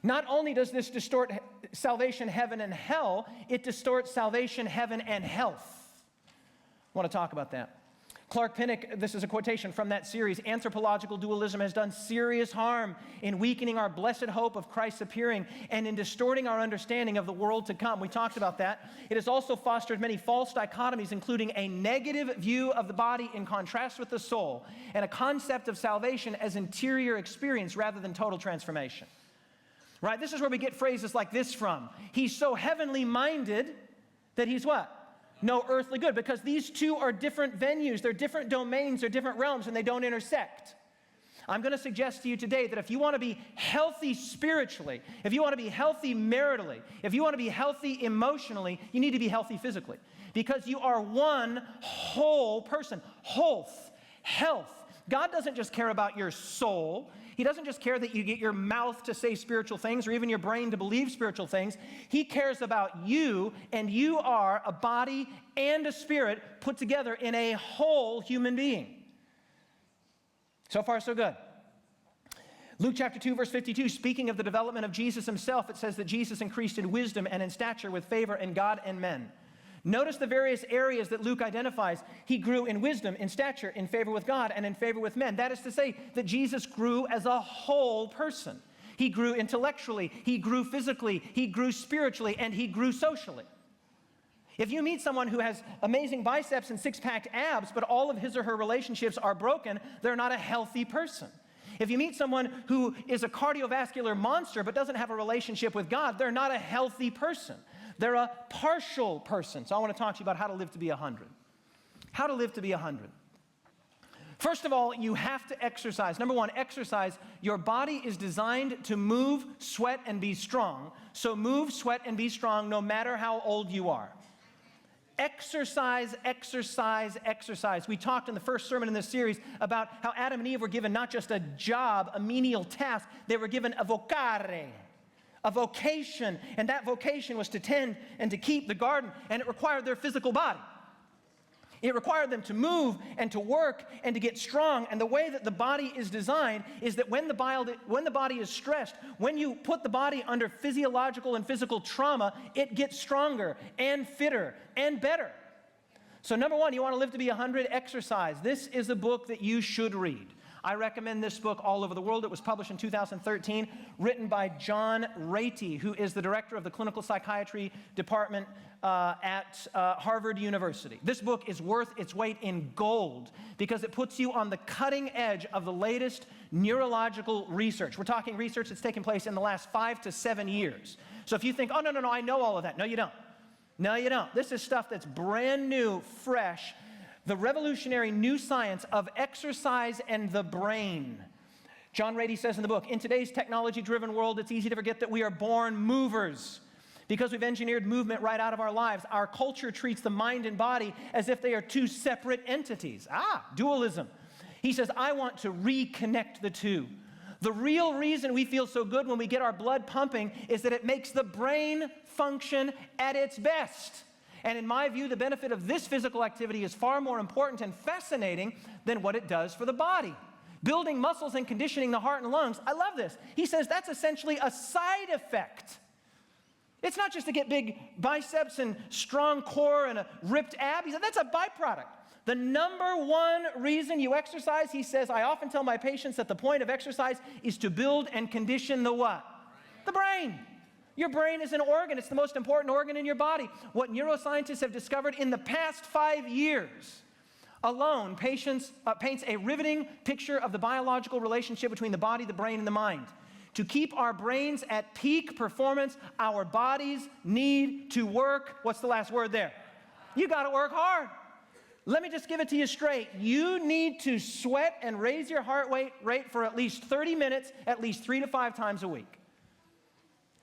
Not only does this distort salvation, heaven, and hell, it distorts salvation, heaven, and health. I want to talk about that. Clark Pinnock, this is a quotation from that series, anthropological dualism has done serious harm in weakening our blessed hope of Christ's appearing and in distorting our understanding of the world to come. We talked about that. It has also fostered many false dichotomies, including a negative view of the body in contrast with the soul, and a concept of salvation as interior experience rather than total transformation. Right? This is where we get phrases like this from. He's so heavenly minded that he's what? No earthly good, because these two are different venues, they're different domains, they're different realms, and they don't intersect. I'm going to suggest to you today that if you want to be healthy spiritually, if you want to be healthy maritally, if you want to be healthy emotionally, you need to be healthy physically, because you are one whole person. Health. God doesn't just care about your soul. He doesn't just care that you get your mouth to say spiritual things or even your brain to believe spiritual things. He cares about you, and you are a body and a spirit put together in a whole human being. So far, so good. Luke chapter 2, verse 52, speaking of the development of Jesus himself, it says that Jesus increased in wisdom and in stature with favor in God and men. Notice the various areas that Luke identifies. He grew in wisdom, in stature, in favor with God, and in favor with men. That is to say that Jesus grew as a whole person. He grew intellectually, he grew physically, he grew spiritually, and he grew socially. If you meet someone who has amazing biceps and six-pack abs, but all of his or her relationships are broken, they're not a healthy person. If you meet someone who is a cardiovascular monster but doesn't have a relationship with God, they're not a healthy person. They're a partial person. So I want to talk to you about how to live to be 100. How to live to be 100. First of all, you have to exercise. Number one, exercise. Your body is designed to move, sweat, and be strong. So move, sweat, and be strong no matter how old you are. Exercise, exercise, exercise. We talked in the first sermon in this series about how Adam and Eve were given not just a job, a menial task, they were given a vocare, a vocation, and that vocation was to tend and to keep the garden, and it required their physical body. It required them to move and to work and to get strong, and the way that the body is designed is that when the body is stressed, when you put the body under physiological and physical trauma, it gets stronger and fitter and better. So number one, you want to live to be 100, exercise. This is a book that you should read. I recommend this book all over the world. It was published in 2013, written by John Ratey, who is the director of the clinical psychiatry department at Harvard University. This book is worth its weight in gold because it puts you on the cutting edge of the latest neurological research. We're talking research that's taken place in the last 5 to 7 years. So if you think, oh, no, I know all of that. No, you don't. No, you don't. This is stuff that's brand new, fresh, the revolutionary new science of exercise and the brain. John Ratey says in the book, in today's technology-driven world, it's easy to forget that we are born movers. Because we've engineered movement right out of our lives, our culture treats the mind and body as if they are two separate entities. Dualism. He says, I want to reconnect the two. The real reason we feel so good when we get our blood pumping is that it makes the brain function at its best. And in my view, the benefit of this physical activity is far more important and fascinating than what it does for the body. Building muscles and conditioning the heart and lungs, I love this. He says that's essentially a side effect. It's not just to get big biceps and strong core and a ripped ab. He said that's a byproduct. The number one reason you exercise, he says, I often tell my patients that the point of exercise is to build and condition the what? The brain. Your brain is an organ. It's the most important organ in your body. What neuroscientists have discovered in the past 5 years alone paints a riveting picture of the biological relationship between the body, the brain, and the mind. To keep our brains at peak performance, our bodies need to work. What's the last word there? You got to work hard. Let me just give it to you straight. You need to sweat and raise your heart rate for at least 30 minutes, at least 3 to 5 times a week.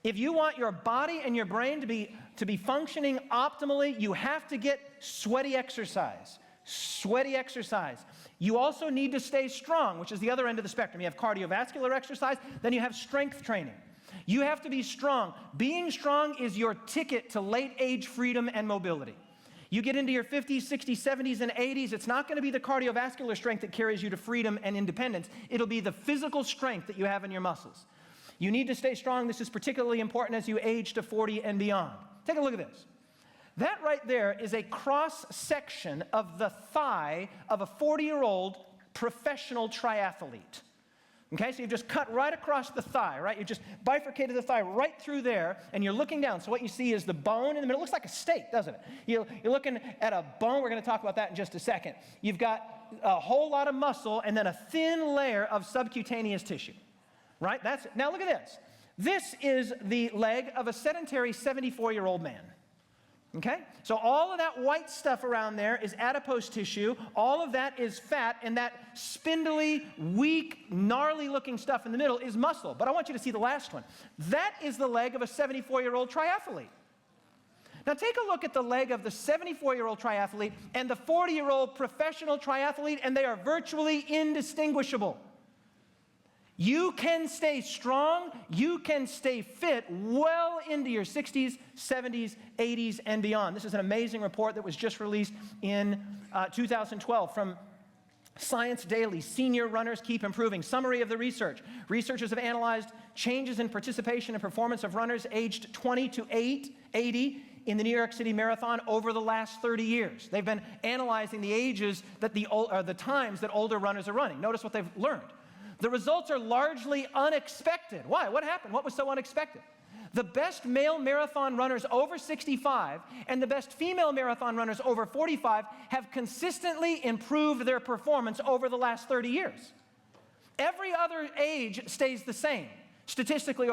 If you want your body and your brain to be functioning optimally, you have to get sweaty exercise. Sweaty exercise. You also need to stay strong, which is the other end of the spectrum. You have cardiovascular exercise, then you have strength training. You have to be strong. Being strong is your ticket to late age freedom and mobility. You get into your 50s, 60s, 70s, and 80s, it's not going to be the cardiovascular strength that carries you to freedom and independence. It'll be the physical strength that you have in your muscles. You need to stay strong. This is particularly important as you age to 40 and beyond. Take a look at this. That right there is a cross-section of the thigh of a 40-year-old professional triathlete. Okay, so you've just cut right across the thigh, right? You just bifurcated the thigh right through there, and you're looking down. So what you see is the bone in the middle. It looks like a steak, doesn't it? You're looking at a bone. We're going to talk about that in just a second. You've got a whole lot of muscle and then a thin layer of subcutaneous tissue, right? Now look at this. This is the leg of a sedentary 74-year-old man. Okay? So all of that white stuff around there is adipose tissue. All of that is fat, and that spindly, weak, gnarly-looking stuff in the middle is muscle. But I want you to see the last one. That is the leg of a 74-year-old triathlete. Now take a look at the leg of the 74-year-old triathlete and the 40-year-old professional triathlete, and they are virtually indistinguishable. You can stay strong, you can stay fit well into your 60s, 70s, 80s, and beyond. This is an amazing report that was just released in 2012 from Science Daily. Senior runners keep improving. Summary of the research. Researchers have analyzed changes in participation and performance of runners aged 20 to 80 in the New York City Marathon over the last 30 years. They've been analyzing the ages that the times that older runners are running. Notice what they've learned. The results are largely unexpected. Why? What happened? What was so unexpected? The best male marathon runners over 65 and the best female marathon runners over 45 have consistently improved their performance over the last 30 years. Every other age stays the same. Statistically,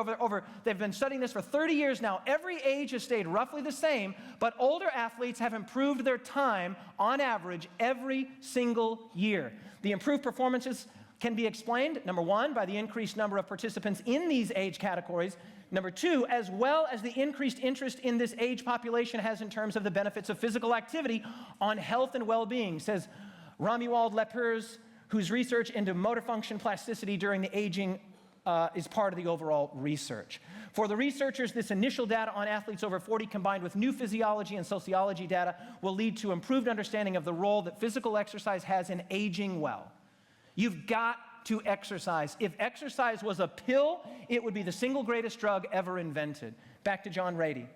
they've been studying this for 30 years now. Every age has stayed roughly the same, but older athletes have improved their time on average every single year. The improved performances can be explained, number one, by the increased number of participants in these age categories. Number two, as well as the increased interest in this age population has in terms of the benefits of physical activity on health and well-being, says Romuald Lepers, whose research into motor function plasticity during the aging is part of the overall research. For the researchers, this initial data on athletes over 40 combined with new physiology and sociology data will lead to improved understanding of the role that physical exercise has in aging well. You've got to exercise. If exercise was a pill, it would be the single greatest drug ever invented. Back to John Rady.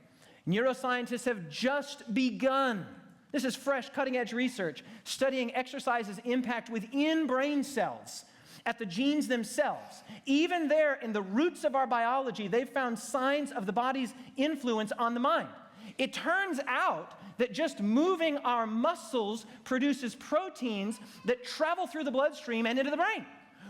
Neuroscientists have just begun. This is fresh, cutting-edge research, studying exercise's impact within brain cells, at the genes themselves. Even there, in the roots of our biology, they've found signs of the body's influence on the mind. It turns out that just moving our muscles produces proteins that travel through the bloodstream and into the brain,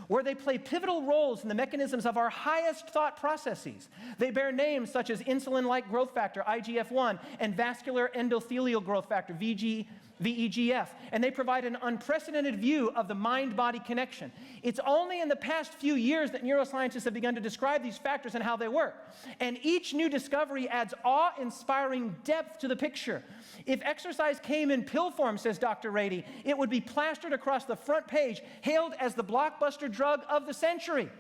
where they play pivotal roles in the mechanisms of our highest thought processes. They bear names such as insulin-like growth factor, IGF-1, and vascular endothelial growth factor, VEGF, and they provide an unprecedented view of the mind-body connection. It's only in the past few years that neuroscientists have begun to describe these factors and how they work. And each new discovery adds awe-inspiring depth to the picture. If exercise came in pill form, says Dr. Rady, it would be plastered across the front page, hailed as the blockbuster drug of the century.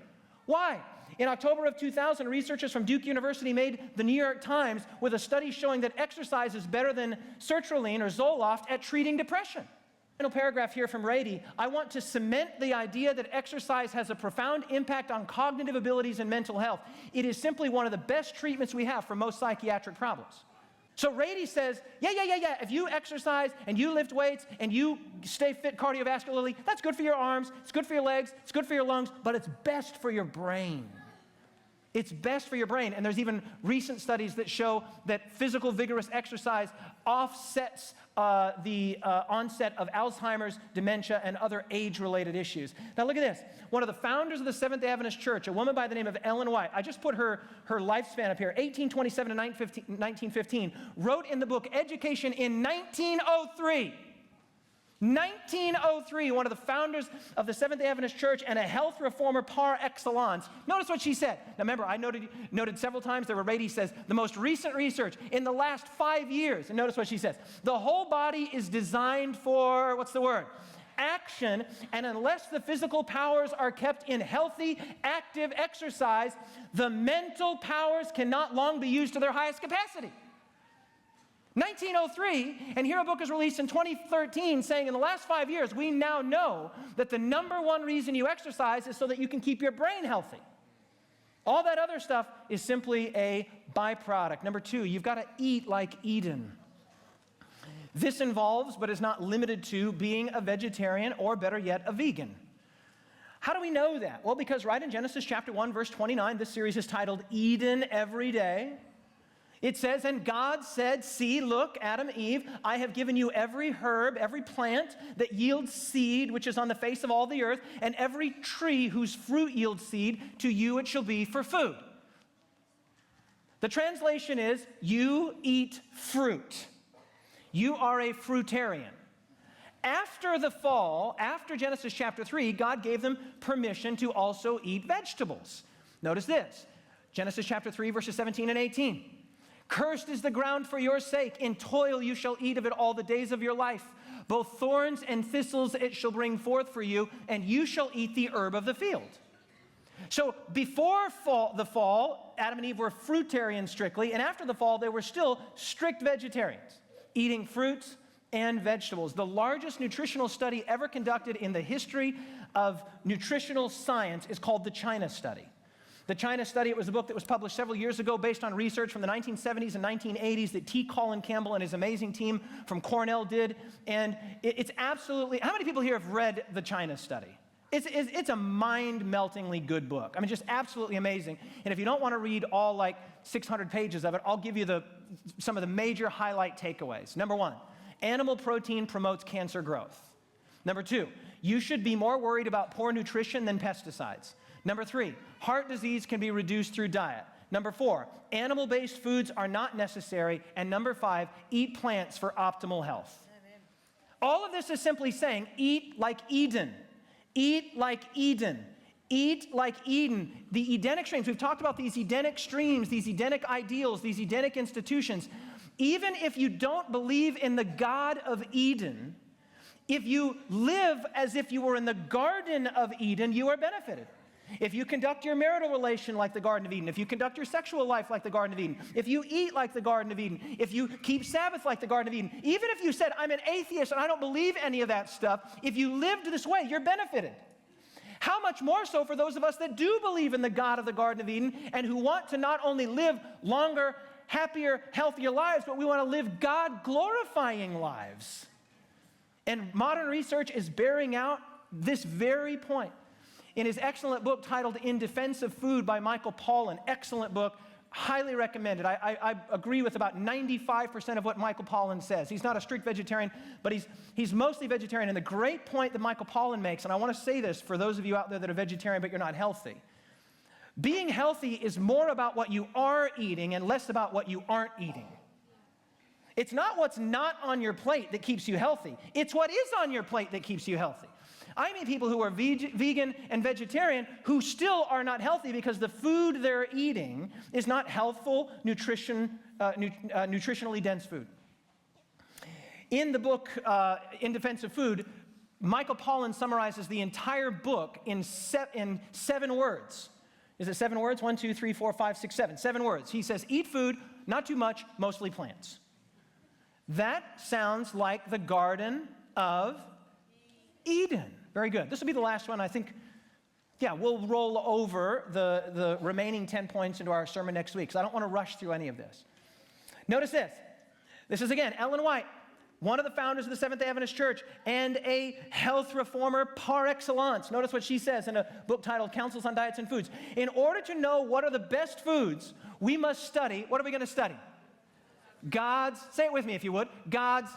Why? In October of 2000, researchers from Duke University made the New York Times with a study showing that exercise is better than sertraline or Zoloft at treating depression. Final paragraph here from Rady. I want to cement the idea that exercise has a profound impact on cognitive abilities and mental health. It is simply one of the best treatments we have for most psychiatric problems. So Rady says, yeah, if you exercise and you lift weights and you stay fit cardiovascularly, that's good for your arms, it's good for your legs, it's good for your lungs, but it's best for your brain. It's best for your brain. And there's even recent studies that show that physical, vigorous exercise offsets the onset of Alzheimer's, dementia, and other age-related issues. Now look at this. One of the founders of the Seventh-day Adventist Church, a woman by the name of Ellen White, I just put her lifespan up here, 1827 to 1915, wrote in the book Education in 1903. 1903, one of the founders of the Seventh-day Adventist Church and a health reformer par excellence. Notice what she said. Now remember, I noted several times that Rady says the most recent research in the last 5 years. And notice what she says. The whole body is designed for, what's the word? Action, and unless the physical powers are kept in healthy, active exercise, the mental powers cannot long be used to their highest capacity. 1903, and here a book is released in 2013 saying in the last 5 years, we now know that the number one reason you exercise is so that you can keep your brain healthy. All that other stuff is simply a byproduct. Number two, you've got to eat like Eden. This involves, but is not limited to, being a vegetarian or, better yet, a vegan. How do we know that? Well, because right in Genesis chapter 1, verse 29, this series is titled Eden Every Day. It says, and God said, see, look, Adam, Eve, I have given you every herb, every plant that yields seed, which is on the face of all the earth, and every tree whose fruit yields seed, to you it shall be for food. The translation is, you eat fruit. You are a fruitarian. After the fall, after Genesis chapter 3, God gave them permission to also eat vegetables. Notice this, Genesis chapter 3, verses 17 and 18. Cursed is the ground for your sake. In toil you shall eat of it all the days of your life. Both thorns and thistles it shall bring forth for you, and you shall eat the herb of the field. So before the fall, Adam and Eve were fruitarians strictly, and after the fall, they were still strict vegetarians, eating fruits and vegetables. The largest nutritional study ever conducted in the history of nutritional science is called the China Study. The China Study, it was a book that was published several years ago based on research from the 1970s and 1980s that T. Colin Campbell and his amazing team from Cornell did. And it's absolutely, how many people here have read the China Study? It's a mind-meltingly good book. I mean, just absolutely amazing. And if you don't want to read all like 600 pages of it, I'll give you some of the major highlight takeaways. Number one, animal protein promotes cancer growth. Number two, you should be more worried about poor nutrition than pesticides. Number three, heart disease can be reduced through diet. Number four, animal-based foods are not necessary. And number five, eat plants for optimal health. Amen. All of this is simply saying, eat like Eden. Eat like Eden. Eat like Eden. The Edenic streams, we've talked about these Edenic streams, these Edenic ideals, these Edenic institutions. Even if you don't believe in the God of Eden, if you live as if you were in the Garden of Eden, you are benefited. If you conduct your marital relation like the Garden of Eden, if you conduct your sexual life like the Garden of Eden, if you eat like the Garden of Eden, if you keep Sabbath like the Garden of Eden, even if you said, I'm an atheist and I don't believe any of that stuff, if you lived this way, you're benefited. How much more so for those of us that do believe in the God of the Garden of Eden and who want to not only live longer, happier, healthier lives, but we want to live God-glorifying lives. And modern research is bearing out this very point. In his excellent book titled In Defense of Food by Michael Pollan, excellent book, highly recommended. I agree with about 95% of what Michael Pollan says. He's not a strict vegetarian, but he's mostly vegetarian. And the great point that Michael Pollan makes, and I want to say this for those of you out there that are vegetarian but you're not healthy, being healthy is more about what you are eating and less about what you aren't eating. It's not what's not on your plate that keeps you healthy. It's what is on your plate that keeps you healthy. I meet people who are vegan and vegetarian who still are not healthy because the food they're eating is not healthful, nutritionally dense food. In the book, In Defense of Food, Michael Pollan summarizes the entire book in 7 words. Is it 7 words? 1, 2, 3, 4, 5, 6, 7. 7 words. He says, eat food, not too much, mostly plants. That sounds like the Garden of Eden. Very good. This will be the last one. I think, we'll roll over the remaining 10 points into our sermon next week, because I don't want to rush through any of this. Notice this. This is, again, Ellen White, one of the founders of the Seventh-day Adventist Church and a health reformer par excellence. Notice what she says in a book titled Counsels on Diets and Foods. In order to know what are the best foods, we must study. What are we going to study? Say it with me if you would, God's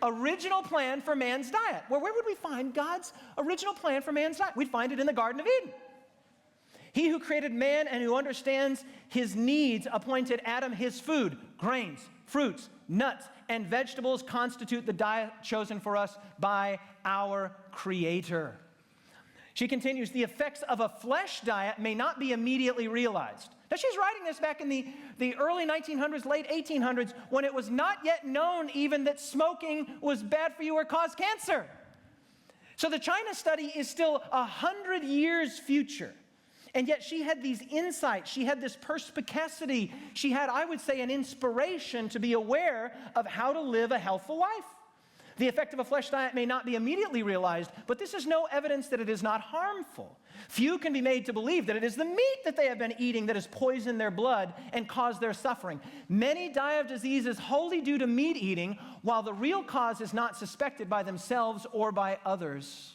original plan for man's diet. Well, where would we find God's original plan for man's diet? We'd find it in the Garden of Eden. He who created man and who understands his needs appointed Adam his food. Grains, fruits, nuts, and vegetables constitute the diet chosen for us by our Creator. She continues, the effects of a flesh diet may not be immediately realized. Now, she's writing this back in the early 1900s, late 1800s, when it was not yet known even that smoking was bad for you or caused cancer. So the China Study is still 100 years future. And yet she had these insights. She had this perspicacity. She had, I would say, an inspiration to be aware of how to live a healthful life. The effect of a flesh diet may not be immediately realized, but this is no evidence that it is not harmful. Few can be made to believe that it is the meat that they have been eating that has poisoned their blood and caused their suffering. Many die of diseases wholly due to meat eating, while the real cause is not suspected by themselves or by others.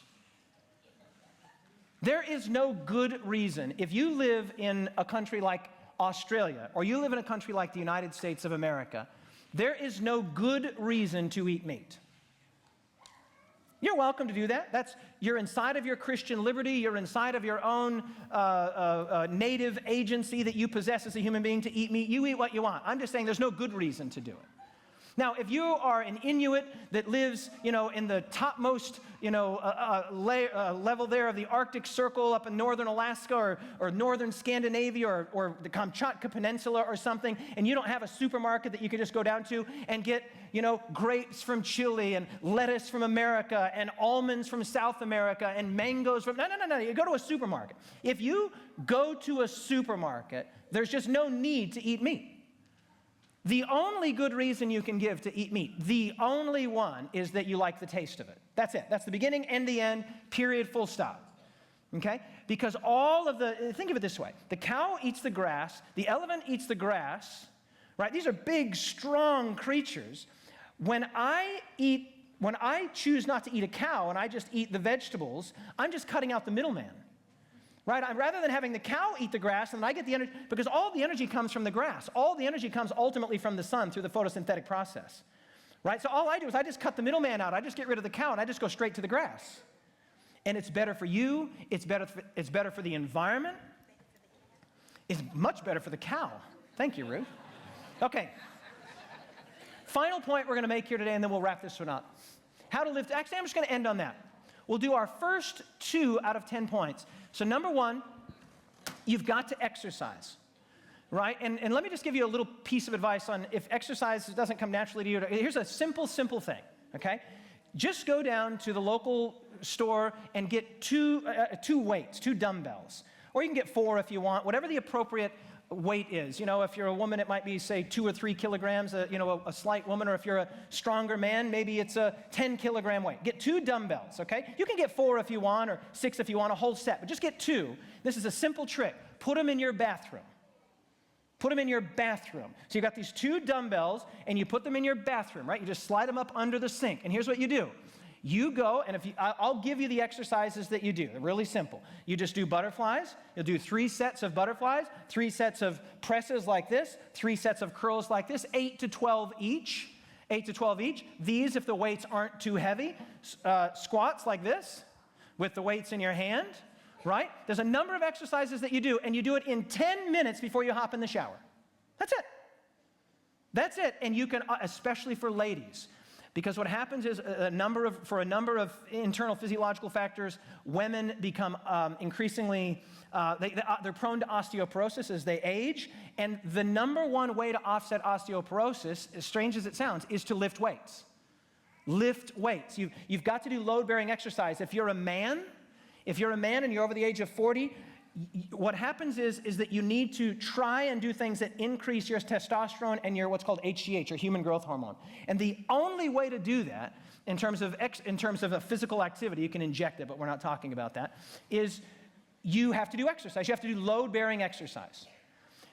There is no good reason, if you live in a country like Australia, or you live in a country like the United States of America, there is no good reason to eat meat. You're welcome to do that. You're inside of your Christian liberty. You're inside of your own native agency that you possess as a human being to eat meat. You eat what you want. I'm just saying there's no good reason to do it. Now, if you are an Inuit that lives, in the topmost, level there of the Arctic Circle up in northern Alaska or northern Scandinavia or the Kamchatka Peninsula or something, and you don't have a supermarket that you can just go down to and get, grapes from Chile and lettuce from America and almonds from South America and mangoes from, no. You go to a supermarket. If you go to a supermarket, there's just no need to eat meat. The only good reason you can give to eat meat, the only one, is that you like the taste of it. That's it. That's the beginning and the end, period, full stop. Okay? Because think of it this way. The cow eats the grass, the elephant eats the grass, right? These are big, strong creatures. When I choose not to eat a cow and I just eat the vegetables, I'm just cutting out the middleman. Right? Rather than having the cow eat the grass, and I get the energy, because all the energy comes from the grass. All the energy comes ultimately from the sun through the photosynthetic process. Right? So all I do is I just cut the middleman out. I just get rid of the cow, and I just go straight to the grass. And it's better for you. It's better for the environment. It's much better for the cow. Thank you, Ruth. Okay. Final point we're going to make here today, and then we'll wrap this one up. How to live. Actually, I'm just going to end on that. We'll do our first 2 out of 10 points. So number 1, you've got to exercise, right? And let me just give you a little piece of advice on if exercise doesn't come naturally to you. Here's a simple thing, okay? Just go down to the local store and get two weights, 2 dumbbells. Or you can get 4 if you want, whatever the appropriate weight is. If you're a woman, it might be, say, 2 or 3 kilograms, a slight woman, or if you're a stronger man, maybe it's a 10-kilogram weight. Get 2 dumbbells, okay? You can get 4 if you want, or 6 if you want, a whole set, but just get 2. This is a simple trick. Put them in your bathroom. Put them in your bathroom. So you've got these 2 dumbbells, and you put them in your bathroom, right? You just slide them up under the sink, and here's what you do. You go, and I'll give you the exercises that you do. They're really simple. You just do butterflies. You'll do 3 sets of butterflies, 3 sets of presses like this, 3 sets of curls like this, 8 to 12 each. 8 to 12 each. These, if the weights aren't too heavy, squats like this with the weights in your hand, right? There's a number of exercises that you do, and you do it in 10 minutes before you hop in the shower. That's it. That's it. And you can, especially for ladies, because what happens is for a number of internal physiological factors, women become increasingly, they're prone to osteoporosis as they age. And the number one way to offset osteoporosis, as strange as it sounds, is to lift weights. Lift weights. You've got to do load-bearing exercise. If you're a man and you're over the age of 40, what happens is that you need to try and do things that increase your testosterone and your what's called HGH, or human growth hormone. And the only way to do that, in terms of a physical activity, you can inject it, but we're not talking about that, is you have to do exercise. You have to do load-bearing exercise.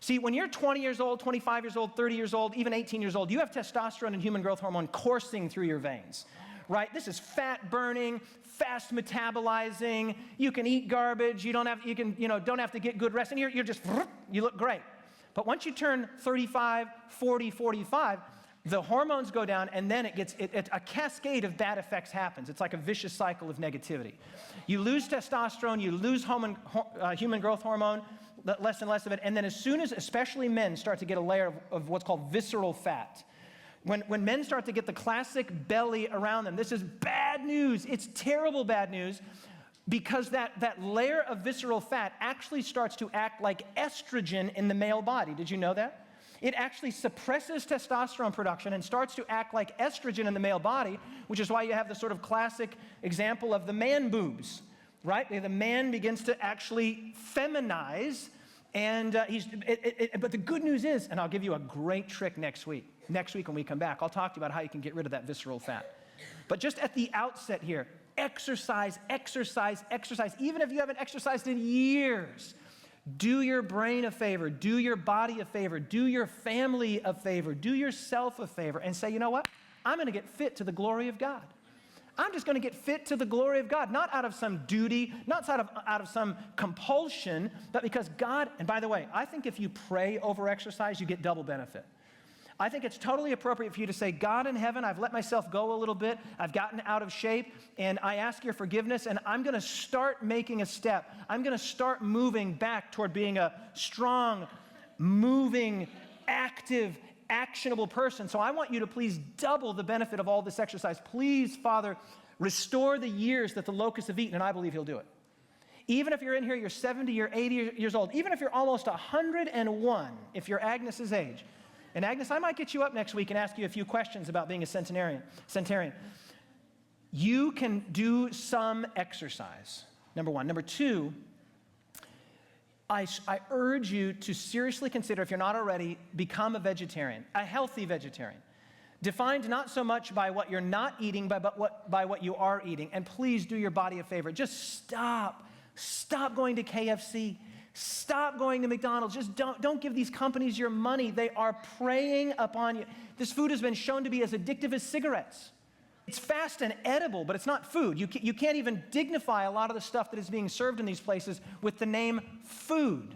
See, when you're 20 years old, 25 years old, 30 years old, even 18 years old, you have testosterone and human growth hormone coursing through your veins. Right? This is fat burning, fast metabolizing. You can eat garbage. You don't have to get good rest. And you look great. But once you turn 35, 40, 45, the hormones go down, and then a cascade of bad effects happens. It's like a vicious cycle of negativity. You lose testosterone, you lose human growth hormone, less and less of it. And then as soon as, especially men, start to get a layer of what's called visceral fat, when men start to get the classic belly around them, this is bad news. It's terrible bad news, because that layer of visceral fat actually starts to act like estrogen in the male body. Did you know that? It actually suppresses testosterone production and starts to act like estrogen in the male body, which is why you have the sort of classic example of the man boobs, right? The man begins to actually feminize, and but the good news is, and I'll give you a great trick next week. Next week when we come back, I'll talk to you about how you can get rid of that visceral fat. But just at the outset here, exercise, exercise, exercise. Even if you haven't exercised in years, do your brain a favor, do your body a favor, do your family a favor, do yourself a favor, and say, you know what? I'm going to get fit to the glory of God. I'm just going to get fit to the glory of God, not out of some duty, not out of some compulsion, but because God, and by the way, I think if you pray over exercise, you get double benefit. I think it's totally appropriate for you to say, God in heaven, I've let myself go a little bit, I've gotten out of shape, and I ask your forgiveness, and I'm going to start making a step. I'm going to start moving back toward being a strong, moving, active, actionable person. So I want you to please double the benefit of all this exercise. Please, Father, restore the years that the locusts have eaten, and I believe he'll do it. Even if you're in here, you're 70, you're 80 years old, even if you're almost 101, if you're Agnes's age. And Agnes, I might get you up next week and ask you a few questions about being a centenarian. You can do some exercise, number one. Number two, I urge you to seriously consider, if you're not already, become a vegetarian, a healthy vegetarian. Defined not so much by what you're not eating, but by what you are eating. And please do your body a favor. Just stop. Stop going to KFC. Stop going to McDonald's. Just don't give these companies your money. They are preying upon you. This food has been shown to be as addictive as cigarettes. It's fast and edible, but it's not food. You can't even dignify a lot of the stuff that is being served in these places with the name food.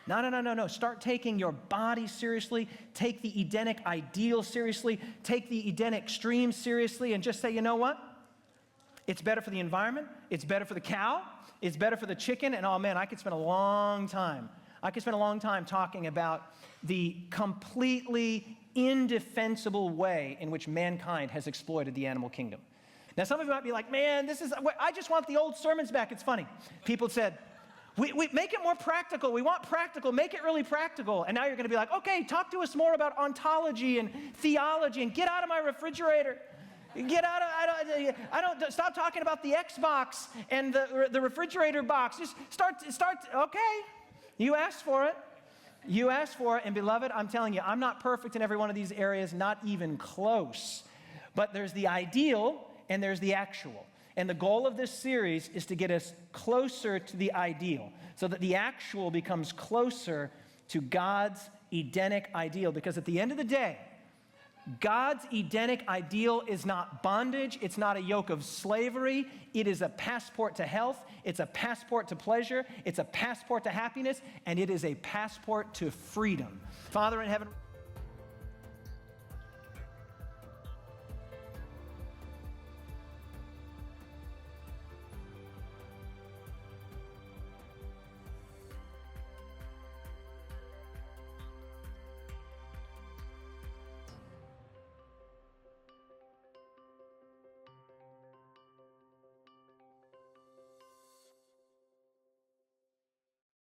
No. Start taking your body seriously. Take the Edenic ideal seriously. Take the Edenic extreme seriously, and just say, you know what? It's better for the environment. It's better for the cow. It's better for the chicken. And oh man, I could spend a long time talking about the completely indefensible way in which mankind has exploited the animal kingdom. Now, some of you might be like, man, I just want the old sermons back. It's funny. People said, we make it more practical. We want practical. Make it really practical. And now you're going to be like, okay, talk to us more about ontology and theology and get out of my refrigerator. Get out of, stop talking about the Xbox and the refrigerator box. Just start, okay. You asked for it. And beloved, I'm telling you, I'm not perfect in every one of these areas, not even close. But there's the ideal and there's the actual. And the goal of this series is to get us closer to the ideal so that the actual becomes closer to God's Edenic ideal. Because at the end of the day, God's Edenic ideal is not bondage. It's not a yoke of slavery. It is a passport to health. It's a passport to pleasure. It's a passport to happiness. And it is a passport to freedom. Father in heaven,